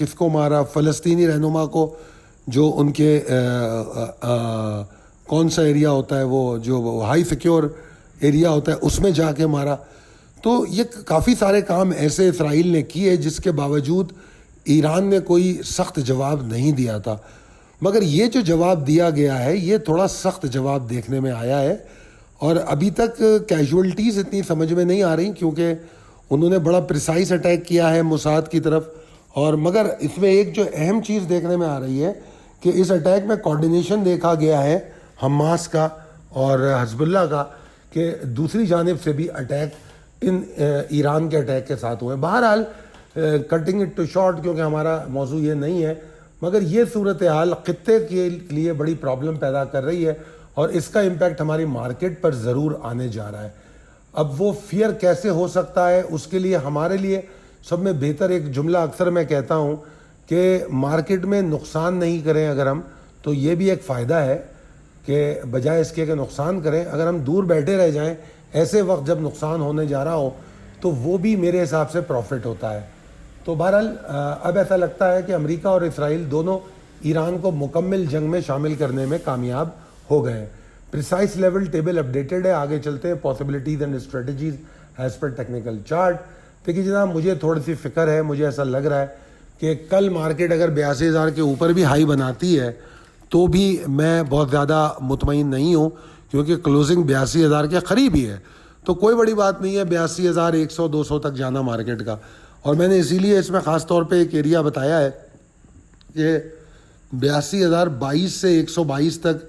کس کو مارا, فلسطینی رہنما کو جو ان کے کون سا ایریا ہوتا ہے وہ جو ہائی سیکیور ایریا ہوتا ہے اس میں جا کے مارا. تو یہ کافی سارے کام ایسے اسرائیل نے کیے جس کے باوجود ایران نے کوئی سخت جواب نہیں دیا تھا. مگر یہ جو جواب دیا گیا ہے یہ تھوڑا سخت جواب دیکھنے میں آیا ہے, اور ابھی تک کیجولٹیز اتنی سمجھ میں نہیں آ رہی کیونکہ انہوں نے بڑا پریسائز اٹیک کیا ہے موساد کی طرف. اور مگر اس میں ایک جو اہم چیز دیکھنے میں آ رہی ہے کہ اس اٹیک میں کوارڈینیشن دیکھا گیا ہے حماس کا اور حزب اللہ کا, کہ دوسری جانب سے بھی اٹیک ان ایران کے اٹیک کے ساتھ ہوئے. بہرحال کٹنگ اٹ ٹو شارٹ کیونکہ ہمارا موضوع یہ نہیں ہے, مگر یہ صورتحال خطے کے لیے بڑی پرابلم پیدا کر رہی ہے اور اس کا امپیکٹ ہماری مارکیٹ پر ضرور آنے جا رہا ہے. اب وہ فیئر کیسے ہو سکتا ہے, اس کے لیے ہمارے لیے سب میں بہتر ایک جملہ اکثر میں کہتا ہوں کہ مارکیٹ میں نقصان نہیں کریں اگر ہم, تو یہ بھی ایک فائدہ ہے کہ بجائے اس کے کہ نقصان کریں, اگر ہم دور بیٹھے رہ جائیں ایسے وقت جب نقصان ہونے جا رہا ہو تو وہ بھی میرے حساب سے پروفٹ ہوتا ہے. تو بہرحال اب ایسا لگتا ہے کہ امریکہ اور اسرائیل دونوں ایران کو مکمل جنگ میں شامل کرنے میں کامیاب ہو گئے ہیں. پریسائز لیول ٹیبل اپڈیٹڈ ہے, آگے چلتے ہیں. Possibilities and strategies as per technical chart. دیکھیے جناب, مجھے تھوڑی سی فکر ہے, مجھے ایسا لگ رہا ہے کہ کل مارکیٹ اگر 82,000 کے اوپر بھی ہائی بناتی ہے تو بھی میں بہت زیادہ مطمئن نہیں ہوں کیونکہ کلوزنگ 82,000 کے قریب ہی ہے. تو کوئی بڑی بات نہیں ہے 82,100 200 تک جانا مارکیٹ کا. اور میں نے اسی لیے اس میں خاص طور پہ ایک ایریا بتایا ہے کہ 82,022 سے 122 تک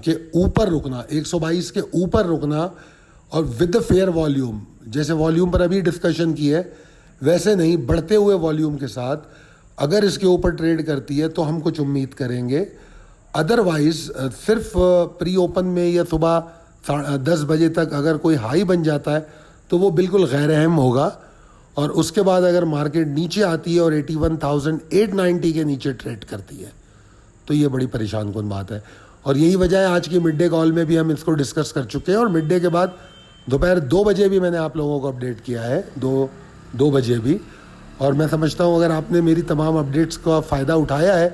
کے اوپر رکنا, 122 کے اوپر رکنا, اور ود فیئر والیوم, جیسے والیوم پر ابھی ڈسکشن کی ہے ویسے نہیں, بڑھتے ہوئے والیوم کے ساتھ اگر اس کے اوپر ٹریڈ کرتی ہے تو ہم کچھ امید کریں گے. ادروائز صرف پری اوپن میں یا صبح 10 بجے تک اگر کوئی ہائی بن جاتا ہے تو وہ بالکل غیر اہم ہوگا, اور اس کے بعد اگر مارکیٹ نیچے آتی ہے اور 81,890 کے نیچے ٹریڈ کرتی ہے تو یہ بڑی پریشان کن بات ہے. اور یہی وجہ ہے آج کی مڈ ڈے کال میں بھی ہم اس کو ڈسکس کر چکے ہیں, اور مڈ ڈے کے بعد دوپہر 2 بجے بھی میں نے آپ لوگوں کو اپڈیٹ کیا ہے, 2 بجے بھی. اور میں سمجھتا ہوں اگر آپ نے میری تمام اپڈیٹس کا فائدہ اٹھایا ہے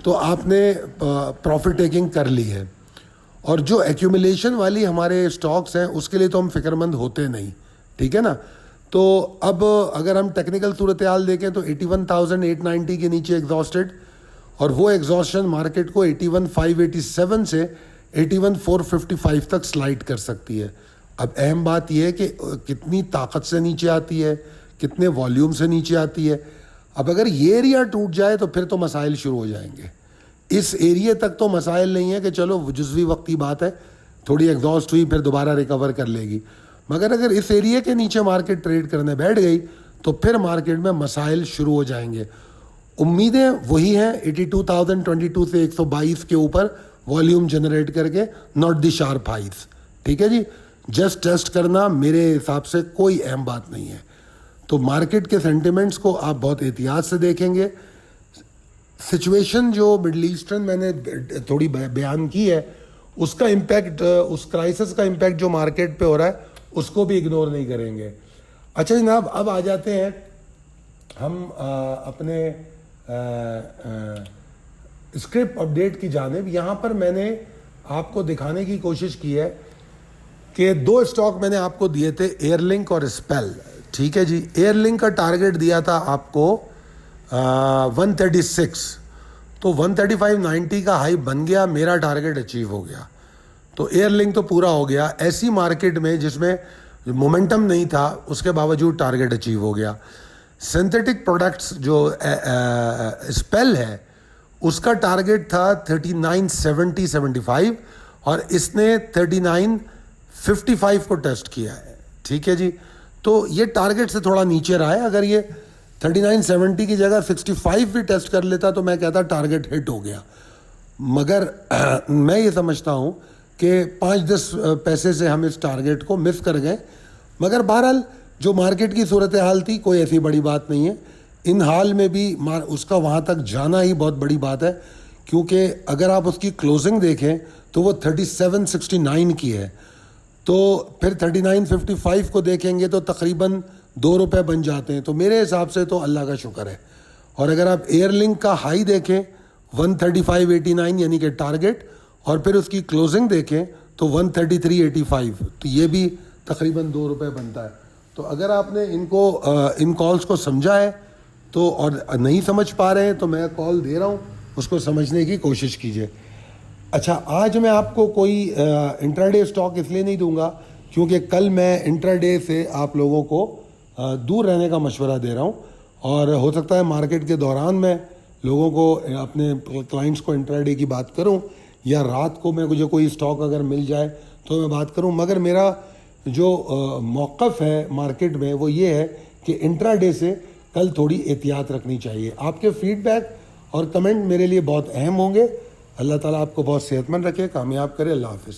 تو آپ نے پروفٹ ٹیکنگ کر لی ہے. اور جو ایکیومولیشن والی ہمارے اسٹاکس ہیں اس کے لیے تو ہم فکر مند ہوتے نہیں, ٹھیک ہے نا. تو اب اگر ہم ٹیکنیکل صورتحال دیکھیں تو 81,890 کے نیچے ایگزاسٹڈ, اور وہ ایگزاسشن مارکیٹ کو 81,587 سے 81,455 تک سلائڈ کر سکتی ہے. اب اہم بات یہ ہے کہ کتنی طاقت سے نیچے آتی ہے, کتنے والیوم سے نیچے آتی ہے. اب اگر یہ ایریا ٹوٹ جائے تو پھر تو مسائل شروع ہو جائیں گے. اس ایریے تک تو مسائل نہیں ہے کہ چلو جزوی وقتی بات ہے, تھوڑی ایگزاسٹ ہوئی پھر دوبارہ ریکور کر لے گی. مگر اگر اس ایریے کے نیچے مارکیٹ ٹریڈ کرنے بیٹھ گئی تو پھر مارکیٹ میں مسائل شروع ہو جائیں گے. امیدیں وہی ہیں 82,022 سے 122 کے اوپر والیوم جنریٹ کر کے, ناٹ دی شارپ ہائیز, ٹھیک ہے جی. جسٹ ٹیسٹ کرنا میرے حساب سے کوئی اہم بات نہیں ہے. تو مارکیٹ کے سینٹیمنٹس کو آپ بہت احتیاط سے دیکھیں گے. سچویشن جو مڈل ایسٹرن میں نے تھوڑی بیان کی ہے اس کا امپیکٹ, اس کرائسس کا امپیکٹ جو مارکیٹ پہ ہو رہا ہے اس کو بھی اگنور نہیں کریں گے. اچھا جناب, اب آ جاتے ہیں ہم اپنے اسکرپٹ اپڈیٹ کی جانب. یہاں پر میں نے آپ کو دکھانے کی کوشش کی ہے کہ 2 اسٹاک میں نے آپ کو دیے تھے, ایئر لنک اور اسپیل, ٹھیک ہے جی. ایئر لنک کا ٹارگٹ دیا تھا آپ کو 136, تو 135.90 کا ہائی بن گیا, میرا ٹارگٹ اچیو ہو گیا. تو ایئر لنک تو پورا ہو گیا. ایسی مارکیٹ میں جس میں مومنٹم نہیں تھا اس کے باوجود ٹارگٹ اچیو ہو گیا. سنتھیٹک پروڈکٹس جو اسپیل ہے اس کا ٹارگٹ تھا 39.70-75 اور اس نے 39.55 کو ٹیسٹ کیا ہے, ٹھیک ہے جی. تو یہ ٹارگٹ سے تھوڑا نیچے رہا ہے. اگر یہ 39.70 کی جگہ 65 بھی ٹیسٹ کر لیتا تو میں کہتا ٹارگٹ ہٹ ہو گیا. مگر میں یہ سمجھتا ہوں کہ 5-10 پیسے سے ہم اس ٹارگٹ کو مس کر گئے. مگر بہرحال جو مارکیٹ کی صورتحال تھی کوئی ایسی بڑی بات نہیں ہے. ان حال میں بھی اس کا وہاں تک جانا ہی بہت بڑی بات ہے, کیونکہ اگر آپ اس کی کلوزنگ دیکھیں تو وہ 37.69 کی ہے. تو پھر 39.55 کو دیکھیں گے تو تقریباً 2 روپے بن جاتے ہیں. تو میرے حساب سے تو اللہ کا شکر ہے. اور اگر آپ ایئر لنک کا ہائی دیکھیں 135.89 یعنی کہ ٹارگٹ, اور پھر اس کی کلوزنگ دیکھیں تو 133.85, تو یہ بھی تقریباً 2 روپے بنتا ہے. تو اگر آپ نے ان کالز کو سمجھا ہے تو, اور نہیں سمجھ پا رہے ہیں تو میں کال دے رہا ہوں, اس کو سمجھنے کی کوشش کیجیے. اچھا, آج میں آپ کو کوئی انٹراڈے اسٹاک اس لیے نہیں دوں گا کیونکہ کل میں انٹراڈے سے آپ لوگوں کو دور رہنے کا مشورہ دے رہا ہوں, اور ہو سکتا ہے مارکیٹ کے دوران میں لوگوں کو, اپنے کلائنٹس کو انٹراڈے کی بات کروں, یا رات کو مجھے کوئی اسٹاک اگر مل جائے تو میں بات کروں. مگر میرا جو موقف ہے مارکیٹ میں وہ یہ ہے کہ انٹراڈے سے کل تھوڑی احتیاط رکھنی چاہیے. آپ کے فیڈ بیک اور کمنٹ میرے لیے بہت اہم ہوں گے. اللہ تعالیٰ آپ کو بہت صحت مند رکھے, کامیاب کرے. اللہ حافظ.